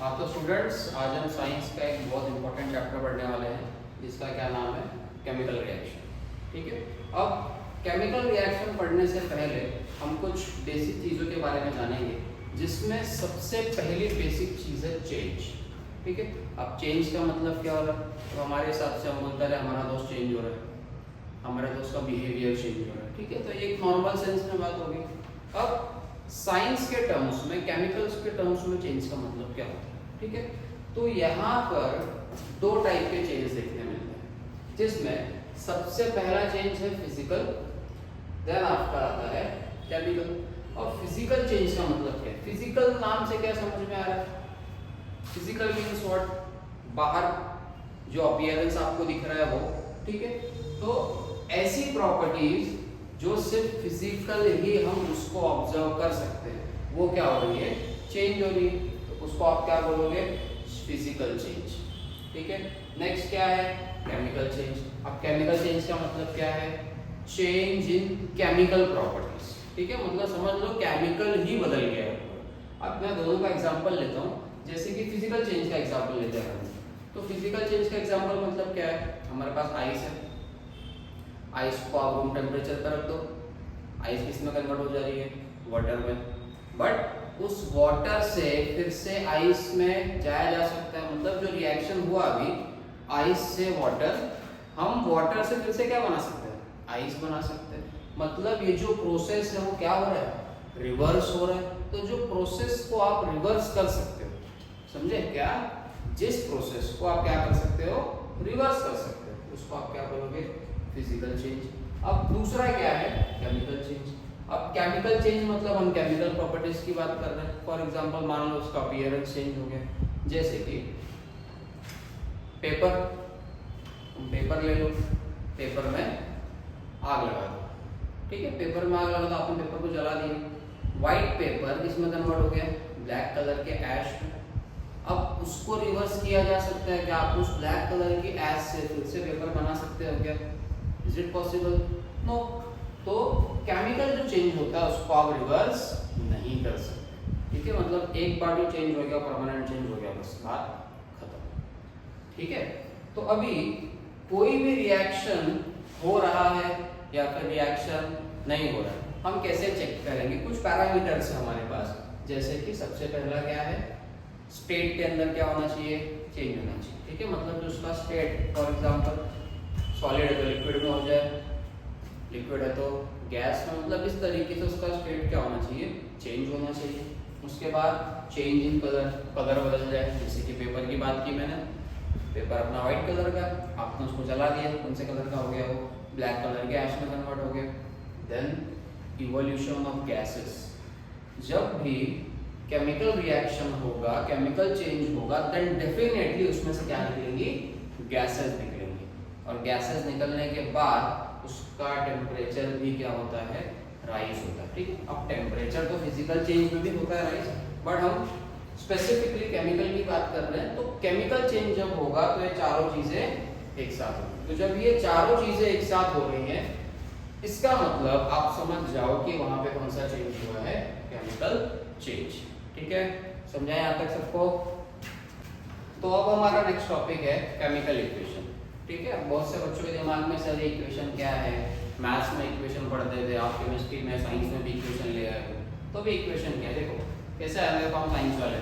हाँ तो स्टूडेंट्स, आज हम साइंस का एक बहुत इंपॉर्टेंट चैप्टर पढ़ने वाले हैं जिसका क्या नाम है, केमिकल रिएक्शन। ठीक है। अब केमिकल रिएक्शन पढ़ने से पहले हम कुछ बेसिक चीज़ों के बारे में जानेंगे, जिसमें सबसे पहली बेसिक चीज़ है चेंज। ठीक है। अब चेंज का मतलब क्या हो रहा है? तो हमारे हिसाब से हम बोलते हैं हमारा दोस्त चेंज हो रहा है, हमारे दोस्त का बिहेवियर चेंज हो रहा है। ठीक है, तो ये एक नॉर्मल सेंस में बात होगी। अब साइंस के टर्म्स में, केमिकल्स के टर्म्स में चेंज का मतलब क्या होता है? ठीक है, तो यहाँ पर दो टाइप के चेंज देखने मिलते हैं, जिसमें सबसे पहला चेंज है फिजिकल, देन आफ्टर आता है केमिकल। और फिजिकल चेंज का मतलब क्या है? फिजिकल नाम से क्या समझ में आ रहा है? Physical means what? बाहर जो अपीयरेंस आपको दिख रहा है वो। ठीक है, तो ऐसी प्रॉपर्टीज जो सिर्फ फिजिकल ही हम उसको ऑब्जर्व कर सकते हैं, वो क्या हो रही है? चेंज हो रही है। तो उसको आप क्या बोलोगे? Physical change. ठीक है। नेक्स्ट क्या है? Chemical change. अब केमिकल चेंज का मतलब क्या है? Change in chemical properties. ठीक है, मतलब समझ लो केमिकल ही बदल गया है। अब मैं दोनों का एग्जांपल लेता हूँ, जैसे कि फिजिकल चेंज का एग्जांपल लेते हैं। तो फिजिकल चेंज का एग्जांपल मतलब क्या है? हमारे पास आइस है, आइस को आप रूम टेम्परेचर पर रख दो, आइस किस में कन्वर्ट हो जा रही है? वाटर में। बट उस वाटर से फिर से आइस में जाया जा सकता है। मतलब जो रिएक्शन हुआ अभी आइस से वाटर, हम वाटर से फिर से क्या बना सकते हैं? आइस बना सकते हैं। मतलब ये जो प्रोसेस है वो क्या हो रहा है? रिवर्स हो रहा है। तो जो प्रोसेस को आप रिवर्स कर सकते हो, समझे क्या? जिस प्रोसेस को आप क्या कर सकते हो? रिवर्स कर सकते हो, उसको आप क्या बोलोगे? Physical change. अब दूसरा क्या है? Chemical change. अब केमिकल चेंज मतलब हम केमिकल प्रॉपर्टीज की बात कर रहे हैं। फॉर एग्जांपल मान लो उसका अपीयरेंस चेंज हो गया, जैसे कि पेपर। तुम पेपर ले लो, पेपर में आग लगा दो। ठीक है, पेपर में आग लगा दो, आपने पेपर को जला दिया। व्हाइट पेपर किसमें कन्वर्ट हो गया? ब्लैक कलर के ऐश में। अब उसको रिवर्स किया जा सकता है क्या? आप उस ब्लैक कलर की ऐश से फिर से पेपर बना सकते हो क्या? Is it possible? नो। तो केमिकल जो चेंज होता है उसको आप रिवर्स नहीं कर सकते। ठीक है, मतलब एक बार जो चेंज हो गया परमानेंट चेंज हो गया, बस बात खत्म। ठीक है, तो अभी कोई भी रिएक्शन हो रहा है या फिर रिएक्शन नहीं हो रहा है, हम कैसे चेक करेंगे? कुछ पैरामीटर्स है हमारे पास, जैसे कि सबसे पहला क्या है? स्टेट के अंदर क्या होना चाहिए? चेंज होना चाहिए। ठीक है, मतलब जो उसका स्टेट, फॉर एग्जांपल सॉलिड है तो लिक्विड में हो जाए, लिक्विड है तो गैस में, मतलब इस तरीके से उसका स्टेट क्या होना चाहिए? चेंज होना चाहिए। उसके बाद चेंज इन कलर, कलर बदल जाए। जैसे कि पेपर की बात की मैंने, पेपर अपना व्हाइट कलर का, आपने उसको जला दिया, कौन से कलर का हो गया? वो ब्लैक कलर के ऐश में कन्वर्ट हो गया। Then evolution of gases. जब भी केमिकल रिएक्शन होगा, केमिकल चेंज होगा, देन डेफिनेटली उसमें से क्या निकलेंगी? गैसेस निकलेंगी। और गैसेस निकलने के बाद उसका टेम्परेचर भी क्या होता है? राइज होता है। ठीक है, अब टेम्परेचर तो फिजिकल चेंज में भी होता है राइज, बट हम स्पेसिफिकली केमिकल की बात कर रहे हैं। तो केमिकल चेंज जब होगा तो ये चारों चीजें एक साथ होंगी। तो जब ये चारों चीजें एक साथ हो रही हैं, इसका मतलब आप समझ जाओ कि वहां पे कौन सा चेंज हुआ है? Chemical change. ठीक है, समझा यहाँ तक सबको? तो अब हमारा नेक्स्ट टॉपिक है केमिकल इक्वेशन। ठीक है, बहुत से बच्चों के दिमाग में सर इक्वेशन क्या है? मैथ्स में इक्वेशन पढ़ते थे आप, केमिस्ट्री में, साइंस में भी इक्वेशन ले आए हो, तो भी इक्वेशन क्या है? देखो कैसा है, देखो हम साइंस वाले,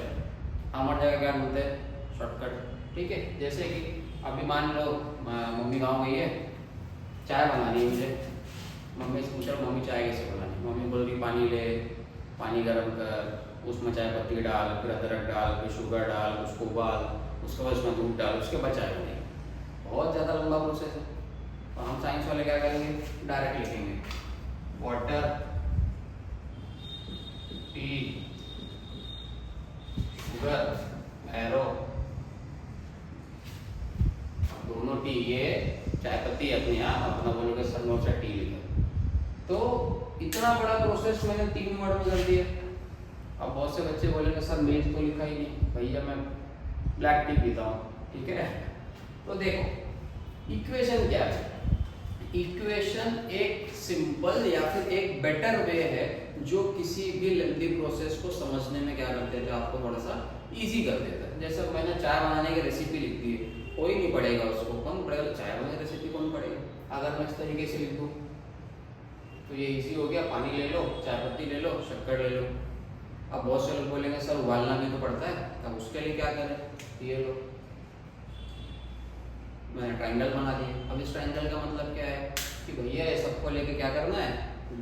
हमारी जगह क्या बोलते हैं? शॉर्टकट। ठीक है, जैसे कि अभी मान लो मम्मी गाँव गई है, चाय बनानी है मुझे, मम्मी से पूछा मम्मी चाय कैसे बनानी? मम्मी बोल रही पानी ले, पानी गर्म कर, उसमें चाय पत्ती डाल, फिर अदरक डाल, फिर शुगर डाल, उसको उबाल, उसके बाद उसमें दूध डाल, उसके बाद चाय बनेगी। बहुत ज़्यादा लंबा प्रोसेस है। तो हम साइंस वाले क्या करेंगे? डायरेक्ट लिखेंगे वाटर, टी, शुगर, एरो, दोनों टी, ये चाय पत्ती अपने आप अपना बोलोगे सर नौ से टी लिखा। तो इतना बड़ा प्रोसेस मैंने 3 वर्ड में कर दिया। अब बहुत से बच्चे बोलेंगे सर मेज तो लिखा ही नहीं, भैया मैं ब्लैक टी पीता हूँ। ठीक है, तो देखो इक्वेशन क्या है? इक्वेशन एक सिंपल या फिर एक बेटर वे है जो किसी भी लेंथी प्रोसेस को समझने में क्या कर देता है, आपको थोड़ा सा इजी कर देता है। जैसे मैंने चाय बनाने की रेसिपी लिख दी है, कोई नहीं पढ़ेगा उसको, कौन पढ़ेगा? चाय बनाने की रेसिपी कौन पढ़ेगा? अगर मैं इस तरीके से लिख दूँ तो ये इजी हो गया, पानी ले लो, चाय पत्ती ले लो, शक्कर ले लो। अब बहुत से लोग बोलेंगे सर उबालना भी तो पड़ता है, अब उसके लिए क्या करें? ये लो, मैंने ट्रायंगल बना दिया। अब इस ट्रायंगल का मतलब क्या है कि भैया ये सबको लेके क्या करना है?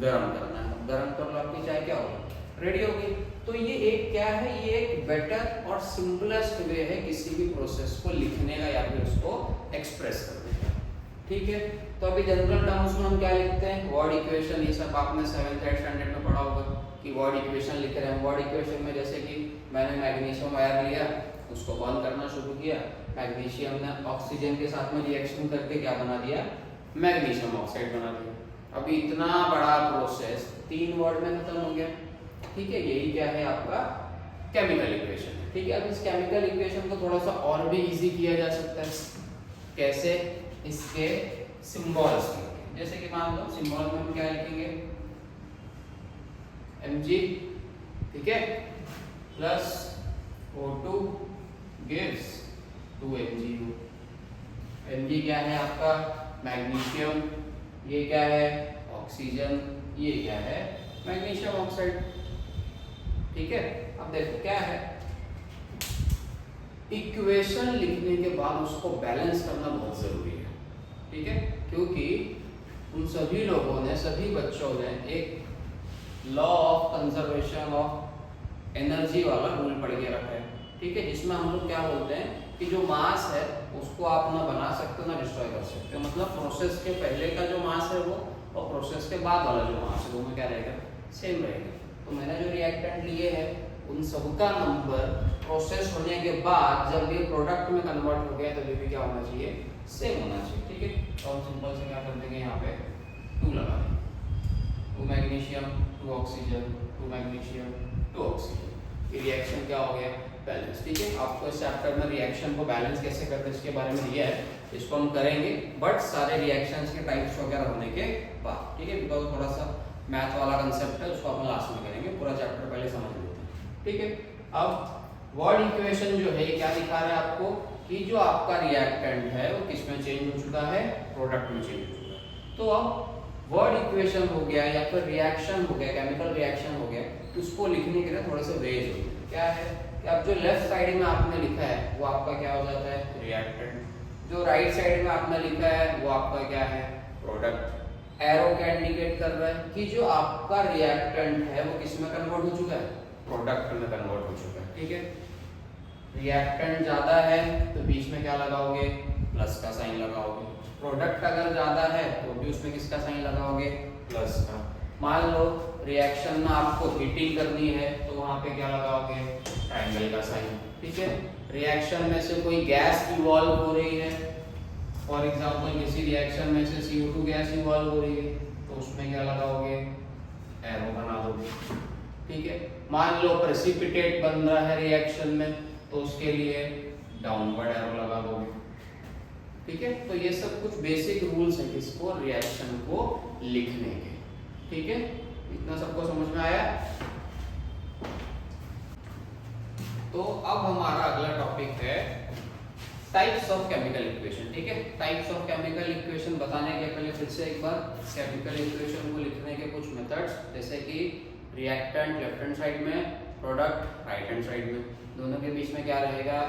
गर्म करना है। अब गर्म कर लो, आपकी चाय क्या होगी? रेडी होगी। तो ये एक क्या है, ये एक बेटर और सिंपलेस्ट वे है किसी भी प्रोसेस को लिखने का या फिर उसको एक्सप्रेस करने का। ठीक है, तो अभी जनरल टर्म्स में हम क्या लिखते हैं? Word equation. ये सब आपने 7th 8th स्टैंडर्ड में पढ़ा होगा कि वर्ड इक्वेशन लिख रहे हैं। वर्ड इक्वेशन में जैसे कि मैंने मैग्नीशियम आयन लिया, उसको बर्न करना शुरू किया, मैग्नीशियम ने ऑक्सीजन के साथ में रिएक्शन करके क्या बना दिया? मैग्नीशियम ऑक्साइड बना दिया। अभी इतना बड़ा प्रोसेस 3 वर्ड में खत्म हो गया। ठीक है, यही क्या है आपका केमिकल इक्वेशन है। ठीक है, अब इस केमिकल इक्वेशन को थोड़ा सा और भी इजी किया जा सकता है। कैसे? इसके सिंबल्स लिखेंगे। जैसे कि मान लो सिंबल में हम क्या लिखेंगे? Mg, ठीक है, plus O2 gives 2MgO। Mg क्या है आपका? मैग्नीशियम। ये क्या है? ऑक्सीजन। ये क्या है? Magnesium oxide. ठीक है, अब देखो क्या है, इक्वेशन लिखने के बाद उसको बैलेंस करना बहुत जरूरी है। ठीक है, क्योंकि उन सभी लोगों ने, सभी बच्चों ने एक law of conservation of energy वाला रूल पढ़ के रखा है। ठीक है, जिसमें हम लोग क्या बोलते हैं कि जो मास है उसको आप ना बना सकते हो ना डिस्ट्रॉय कर सकते हो। मतलब प्रोसेस के पहले का जो मास है वो और प्रोसेस के बाद वाला जो मास है दोनों क्या रहेगा? सेम रहेगा। तो मैंने जो रिएक्टेंट लिए हैं उन सबका नंबर प्रोसेस होने के बाद जब ये प्रोडक्ट में कन्वर्ट हो गया तो ये भी क्या होना चाहिए? सेम होना चाहिए। ठीक है, तो हम सिंपल से क्या कर देंगे, यहाँ पे 2 लगा देंगे। 2 मैग्नीशियम 2 ऑक्सीजन, 2 मैग्नीशियम 2 ऑक्सीजन। ये रिएक्शन क्या हो गया? बैलेंस। ठीक है, आपको इस चैप्टर में रिएक्शन को बैलेंस कैसे करते हैं इसके बारे में दिया है, इसको हम करेंगे बट सारे रिएक्शंस के टाइप्स वगैरह होने के बाद। ठीक है, बिकॉज थोड़ा सा मैथ वाला कंसेप्ट है, उसको अपन लास्ट में करेंगे, पूरा चैप्टर पहले समझ लेते हैं। ठीक है, अब वर्ड इक्वेशन जो है क्या दिखा रहा है आपको कि जो आपका रिएक्टेंट है वो किस में चेंज हो चुका है? प्रोडक्ट में चेंज हो चुका है। तो अब वर्ड इक्वेशन हो गया या फिर रिएक्शन हो गया, केमिकल रिएक्शन हो गया, तो उसको लिखने के लिए थोड़े से वेज हो गए। क्या है कि अब जो लेफ्ट साइड में आपने लिखा है वो आपका क्या हो जाता है? रिएक्टेंट। जो राइट साइड में आपने लिखा है वो आपका क्या है? प्रोडक्ट। एरो क्या इंडिकेट कर रहा है कि जो आपका रिएक्टेंट है वो किस में कन्वर्ट हो चुका है? प्रोडक्ट में कन्वर्ट हो चुका है। ठीक है, रिएक्टेंट ज्यादा है तो बीच में क्या लगाओगे? प्लस का साइन लगाओगे। प्रोडक्ट अगर ज्यादा है तो भी उसमें किसका साइन लगाओगे? प्लस का। मान लो रिएक्शन में आपको हीटिंग करनी है तो वहां पे क्या लगाओगे? ट्रायंगल का साइन। ठीक है, रिएक्शन में से कोई गैस इवॉल्व हो रही है, फॉर एग्जांपल किसी रिएक्शन में से CO2 गैस इवॉल्व हो रही है तो उसमें क्या लगाओगे? एरो बना दोगे। ठीक है, मान लो प्रेसिपिटेट बन रहा है रिएक्शन में तो उसके लिए डाउनवर्ड एरो लगा दोगे। ठीक है, तो ये सब कुछ बेसिक रूल्स है किसको? रिएक्शन को लिखने के। ठीक है, इतना सबको समझ में आया? तो अब हमारा अगला टॉपिक है टाइप्स ऑफ केमिकल इक्वेशन। ठीक है, टाइप्स ऑफ केमिकल इक्वेशन बताने के पहले फिर से एक बार केमिकल इक्वेशन को लिखने के कुछ मेथड्स, जैसे कि रिएक्टेंट लेफ्ट हैंड साइड में, प्रोडक्ट राइट हैंड साइड में, दोनों के बीच में क्या रहेगा?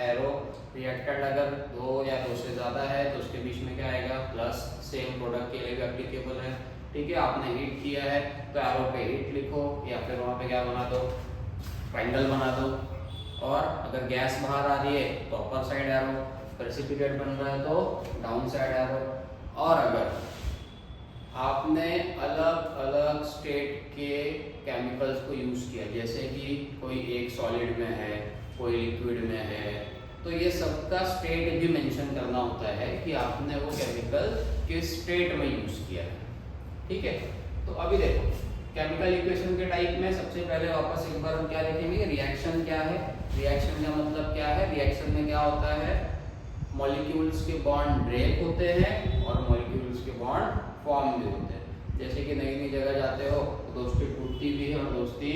एरो। रिएक्टेंट अगर 2 या 2 से ज़्यादा है तो उसके बीच में क्या आएगा? प्लस। सेम प्रोडक्ट के लिए भी एप्लीकेबल है। ठीक है, आपने हीट किया है तो एरो पे हीट लिखो या फिर वहाँ पे क्या बना दो? ट्रायंगल बना दो। और अगर गैस बाहर आ रही है तो अपर साइड एरो, प्रेसिपिटेट बन रहा है तो डाउन साइड एरो। और अगर आपने अलग अलग स्टेट के केमिकल्स को यूज़ किया, जैसे कि कोई एक सॉलिड में है, कोई लिक्विड में है, तो ये सबका स्टेट भी मेंशन करना होता है कि आपने वो केमिकल किस स्टेट में यूज़ किया है। ठीक है, तो अभी देखो केमिकल इक्वेशन के टाइप में सबसे पहले वापस एक बार हम क्या लिखेंगे? रिएक्शन क्या है? रिएक्शन का मतलब क्या है? रिएक्शन में क्या होता है? मॉलिक्यूल्स के बॉन्ड ब्रेक होते हैं और मॉलिक्यूल्स के बॉन्ड फॉर्म भी होते हैं। जैसे कि नई नई जगह जाते हो तो दोस्ती टूटती भी है और दोस्ती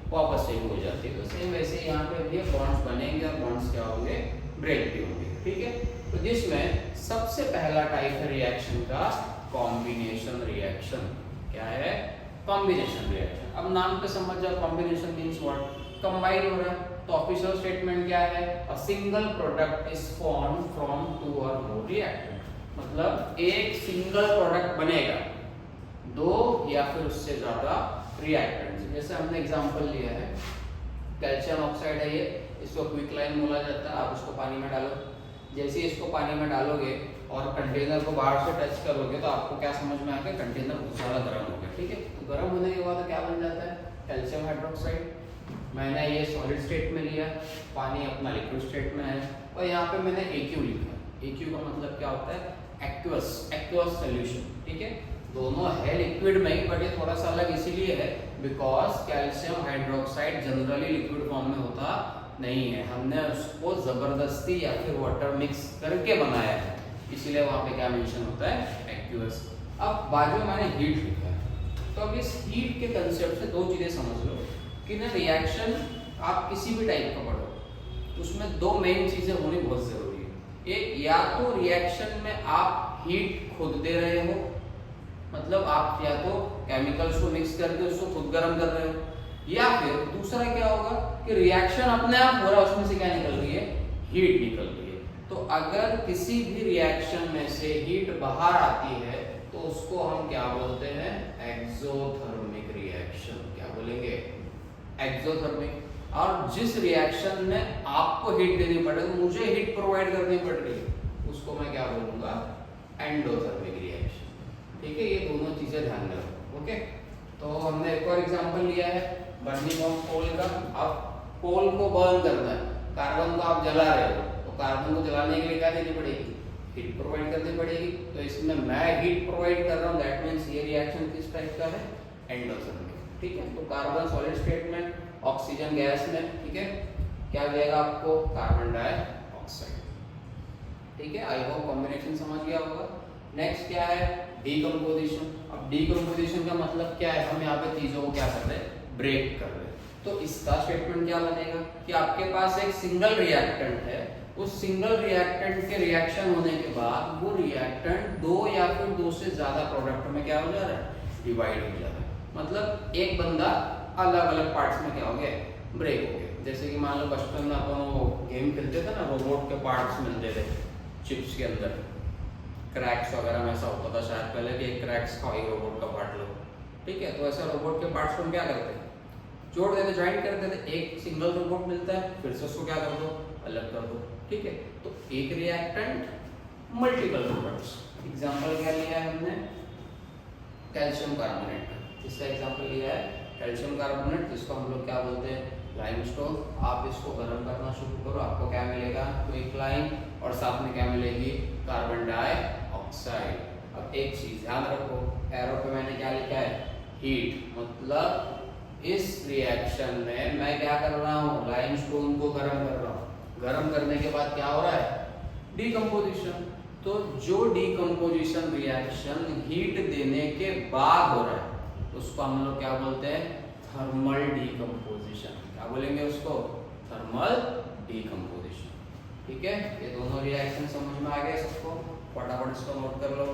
वापस से हो जाती है, तो सेम वैसे यहाँ पे भी बॉन्ड्स बनेंगे और बॉन्ड्स क्या होंगे, ब्रेक भी होंगे। ठीक है, तो जिसमें सबसे पहला टाइप है रिएक्शन का कॉम्बिनेशन रिएक्शन। क्या है, कॉम्बिनेशन रिएक्शन। अब नाम पे समझ जाओ, कॉम्बिनेशन मींस व्हाट, कंबाइन हो रहा है। तो ऑफिशियल स्टेटमेंट क्या है, a single product is formed from two और मोर रिएक्टेंट, मतलब एक सिंगल प्रोडक्ट बनेगा दो या फिर उससे ज्यादा रिएक्टेंट्स। जैसे हमने एग्जांपल लिया है कैल्शियम ऑक्साइड है ये, इसको क्विकलाइन बोला जाता है। आप इसको पानी में डालो, जैसे ही इसको पानी में डालोगे और कंटेनर को बाहर से टच करोगे तो आपको क्या समझ में आएगा, कंटेनर बहुत ज़्यादा गर्म हो गया। ठीक है, तो गर्म होने के बाद क्या बन जाता है, कैल्शियम हाइड्रोक्साइड। मैंने ये सॉलिड स्टेट में लिया, पानी अपना लिक्विड स्टेट में है, और यहाँ पे मैंने AQ लिखा है। AQ का मतलब क्या होता है, एक्वस सोल्यूशन। ठीक है, दोनों है लिक्विड में ही, बट ये थोड़ा सा अलग इसीलिए है because calcium hydroxide generally liquid form में होता नहीं है, हमने उसको जबरदस्ती या फिर वाटर मिक्स करके बनाया है, इसीलिए वहाँ पे क्या मेंशन होता है, एक्वस। अब बाजू में मैंने हीट लिखा है, तो अब इस हीट के कंसेप्ट से दो चीजें समझ लो कि ना रिएक्शन आप किसी भी टाइप का पढ़ो, उसमें दो मेन चीजें होनी बहुत जरूरी है। एक, या तो रिएक्शन में आप हीट खुद दे रहे हो, मतलब आप या तो केमिकल्स को मिक्स करके उसको खुद गर्म कर रहे हो, या फिर दूसरा क्या होगा कि रिएक्शन अपने आप हो रहा है, उसमें से क्या निकल रही है, हीट निकल रही है। तो अगर किसी भी रिएक्शन में से हीट बाहर आती है तो उसको हम क्या बोलते हैं, एक्सोथर्मिक रिएक्शन। क्या बोलेंगे, एक्सोथर्मिक। और जिस रिएक्शन में आपको हीट देनी पड़े, मुझे हीट प्रोवाइड करनी पड़ रही है, उसको मैं क्या बोलूंगा, एंडोथर्मिक रिएक्शन। ठीक है, ये दोनों चीजें ध्यान में रखो। ओके, तो हमने एक और एग्जांपल लिया है बर्निंग ऑफ कोल का। अब कोल को बर्न करना है, कार्बन को आप जला रहे हो, तो कार्बन को जलाने के लिए क्या देनी पड़ेगी, हीट प्रोवाइड करनी पड़ेगी। तो इसमें मैं हीट प्रोवाइड कर रहा हूँ, दैट मीन्स ये रिएक्शन किस टाइप का है, एंडोथर्मिक। ठीक है, तो कार्बन सॉलिड स्टेट में, ऑक्सीजन गैस में। ठीक है, क्या देगा आपको, कार्बन डाइऑक्साइड। ठीक है, आई होप कॉम्बिनेशन समझ गया होगा। नेक्स्ट क्या है, डीकम्पोजिशन। अब डीकम्पोजिशन का मतलब क्या है, हम यहाँ पे चीजों को क्या कर रहे हैं, ब्रेक कर रहे हैं। तो इसका स्टेटमेंट क्या बनेगा कि आपके पास एक सिंगल रिएक्टेंट है, उस सिंगल रिएक्टेंट के रिएक्शन होने के बाद वो रिएक्टेंट दो या फिर दो से ज्यादा प्रोडक्ट में क्या हो जा रहा है, डिवाइड हो जा रहा है। मतलब एक बंदा अलग अलग पार्ट्स में क्या हो गया, ब्रेक हो गया। जैसे कि मान लो बचपन में अपन वो गेम खेलते थे ना, रोबोट के पार्ट्स मिलते थे चिप्स के अंदर, क्रैक्स वगैरह में ऐसा होता था शायद पहले कि एक क्रैक्स का ही रोबोट का पार्ट लो। ठीक है, तो ऐसा रोबोट के पार्ट्स को हम क्या करते हैं, जोड़ देते, ज्वाइन कर देते, एक सिंगल रोबोट मिलता है, फिर से उसको क्या कर दो, अलग कर दो। ठीक है, तो एक रिएक्टेंट मल्टीपल प्रोडक्ट्स। एग्जांपल क्या लिया है हमने, कैल्शियम कार्बोनेट। इसका एग्जांपल लिया है कैल्शियम कार्बोनेट, जिसको हम लोग क्या बोलते हैं, लाइमस्टोन। आप इसको गर्म करना शुरू करो, आपको क्या मिलेगा, क्विकलाइन, और साथ में क्या मिलेगी, कार्बन डाइऑक्साइड। अब एक चीज ध्यान रखो, एरो पे मैंने क्या लिखा है, हीट, मतलब इस रिएक्शन में मैं क्या कर रहा हूँ, लाइमस्टोन को गर्म कर रहा हूँ। गर्म करने के बाद क्या हो रहा है, डीकम्पोजिशन। तो जो डीकम्पोजिशन रिएक्शन हीट देने के बाद हो रहा है, उसको हम लोग क्या बोलते हैं, थर्मल डीकम्पोजिशन। क्या बोलेंगे उसको, थर्मल डीकम्पोजिशन। ठीक है, ये दोनों रिएक्शन समझ में आ गए सबको, फटाफट इसको नोट कर लो।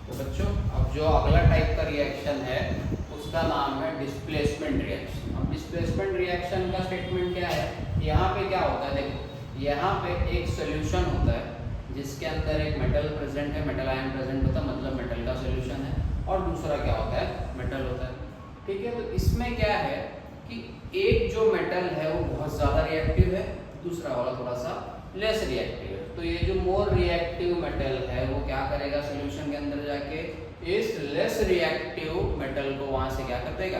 तो बच्चों, अब जो अगला टाइप का रिएक्शन है उसका नाम है डिस्प्लेसमेंट रिएक्शन। अब डिस्प्लेसमेंट रिएक्शन का स्टेटमेंट क्या है, यहाँ पे क्या होता है, देखो यहाँ पे एक सोल्यूशन होता है जिसके अंदर एक मेटल प्रेजेंट है, मेटल आयन प्रेजेंट होता है, मतलब मेटल का सोल्यूशन है, और दूसरा क्या होता है, मेटल होता है। ठीक है, तो इसमें क्या है कि एक जो मेटल है वो बहुत ज्यादा रिएक्टिव है, दूसरा वाला थोड़ा सा लेस रिएक्टिव है। तो ये जो मोर रिएक्टिव मेटल है वो क्या करेगा, सोल्यूशन के अंदर जाके इस लेस रिएक्टिव मेटल को वहां से क्या कर देगा,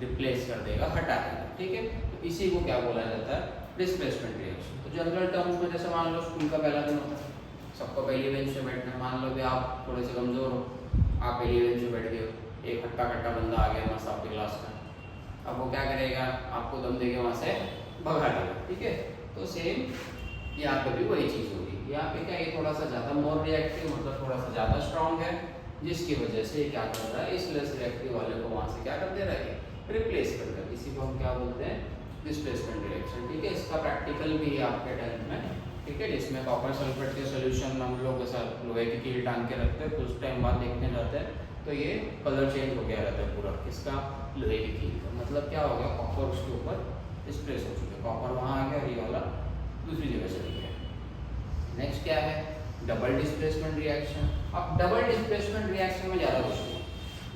रिप्लेस कर देगा, हटा देगा। ठीक है, तो इसी को क्या बोला जाता है, डिस्प्लेसमेंट रिएक्शन। तो जनरल टर्म्स में जैसे मान लो स्कूल का पहला दिन होता है, सबको पहली बेंच पे बैठना है। मान लो कि आप थोड़े से कमजोर हो, आप पहली बेंच पे बैठ गए हो, एक हट्टा कट्टा बंदा आ गया मस्त आपकी क्लास में, अब वो क्या करेगा, आपको दम देके वहां से भगा देगा। ठीक है, तो सेम यहाँ पे भी वही चीज होगी। यहाँ पे क्या, ये थोड़ा सा ज्यादा मोर रिएक्टिव, मतलब थोड़ा सा ज्यादा स्ट्रॉन्ग है, जिसकी वजह से ये क्या कर रहा है, इस लेस रिएक्टिव वाले को वहाँ से क्या कर दे रहा है, रिप्लेस कर रहा है। इसी को हम क्या बोलते हैं, डिस्प्लेसमेंट रिएक्शन। ठीक है, इसका प्रैक्टिकल भी है आपके 10th में। ठीक है, जिसमें कॉपर सल्फेट के सोल्यूशन में हम लोग ऐसा लोहे की कील टांग के रखते हैं, कुछ टाइम बाद देखने जाते हैं तो ये कलर चेंज हो गया रहता है पूरा, किसका, लोहे की कील का। मतलब क्या हो गया, कॉपर उसके ऊपर डिस्प्लेस हो चुका है, कॉपर वहाँ आ गया और ये वाला दूसरी जगह चली गया। नेक्स्ट क्या है, डबल डिस्प्लेसमेंट रिएक्शन। अब डबल डिस्प्लेसमेंट रिएक्शन में ज़्यादा कुछ नहीं।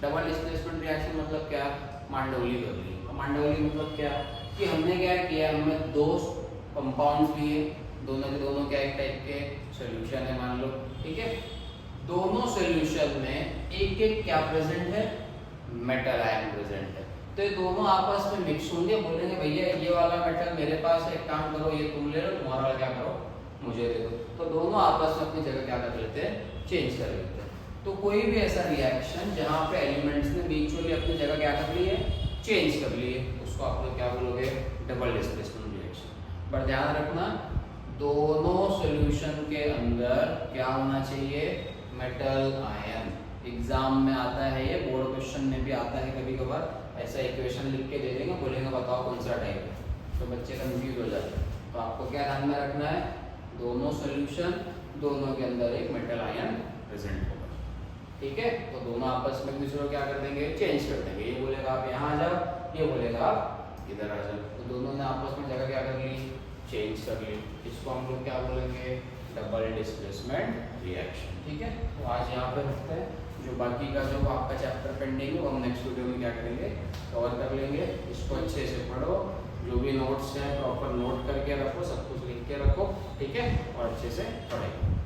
डबल डिस्प्लेसमेंट रिएक्शन मतलब क्या, मांडोली कर ली। मांडोली मतलब क्या कि हमने क्या किया, हमने दो कंपाउंड्स लिए, दोनों के दोनों क्या एक टाइप के सॉल्यूशन है मान लो। ठीक है, दोनों सॉल्यूशन में एक एक क्या प्रेजेंट है, मेटल आयन प्रेजेंट है। तो ये दोनों आपस में मिक्स होंगे, बोलेंगे भैया ये वाला मेटल मेरे पास है, एक काम करो ये तुम ले लो, तुम्हारा वाला क्या करो मुझे दे दो। तो दोनों आपस में अपनी जगह क्या कर लेते हैं, चेंज कर लेते हैं। तो कोई भी ऐसा रिएक्शन जहाँ पे एलिमेंट्स ने म्यूचुअली अपनी जगह क्या कर ली है, चेंज कर ली है, उसको आप लोग क्या बोलोगे, डबल डिस्प्लेसमेंट रिएक्शन। पर ध्यान रखना दोनों सॉल्यूशन के अंदर क्या होना चाहिए, मेटल आयन। एग्जाम में आता है ये, बोर्ड क्वेश्चन में भी आता है कभी कभार, ऐसा इक्वेशन लिख के दे देंगे, बोलेंगे बताओ कौन सा टाइप है, तो बच्चे कंफ्यूज हो जाते हैं। तो आपको क्या ध्यान में रखना है, दोनों सॉल्यूशन, दोनों के अंदर एक मेटल आयन प्रेजेंट होगा। ठीक है, तो दोनों आपस में दूसरे को क्या कर देंगे, चेंज कर देंगे। ये बोलेगा आप यहाँ आ जाओ, ये बोलेगा आप इधर आ जाओ, तो दोनों ने आपस में जगह क्या कर ली, चेंज कर ली। इसको हम लोग क्या बोलेंगे, डबल डिस्प्लेसमेंट रिएक्शन। ठीक है, तो आज यहाँ पे रखते हैं, जो बाकी का जो आपका चैप्टर पेंडिंग है वो हम नेक्स्ट वीडियो में क्या करेंगे, कवर कर लेंगे। इसको अच्छे से पढ़ो, जो भी नोट्स हैं प्रॉपर नोट करके रखो, सब कुछ लिख के रखो। ठीक है, और अच्छे से पढ़ें।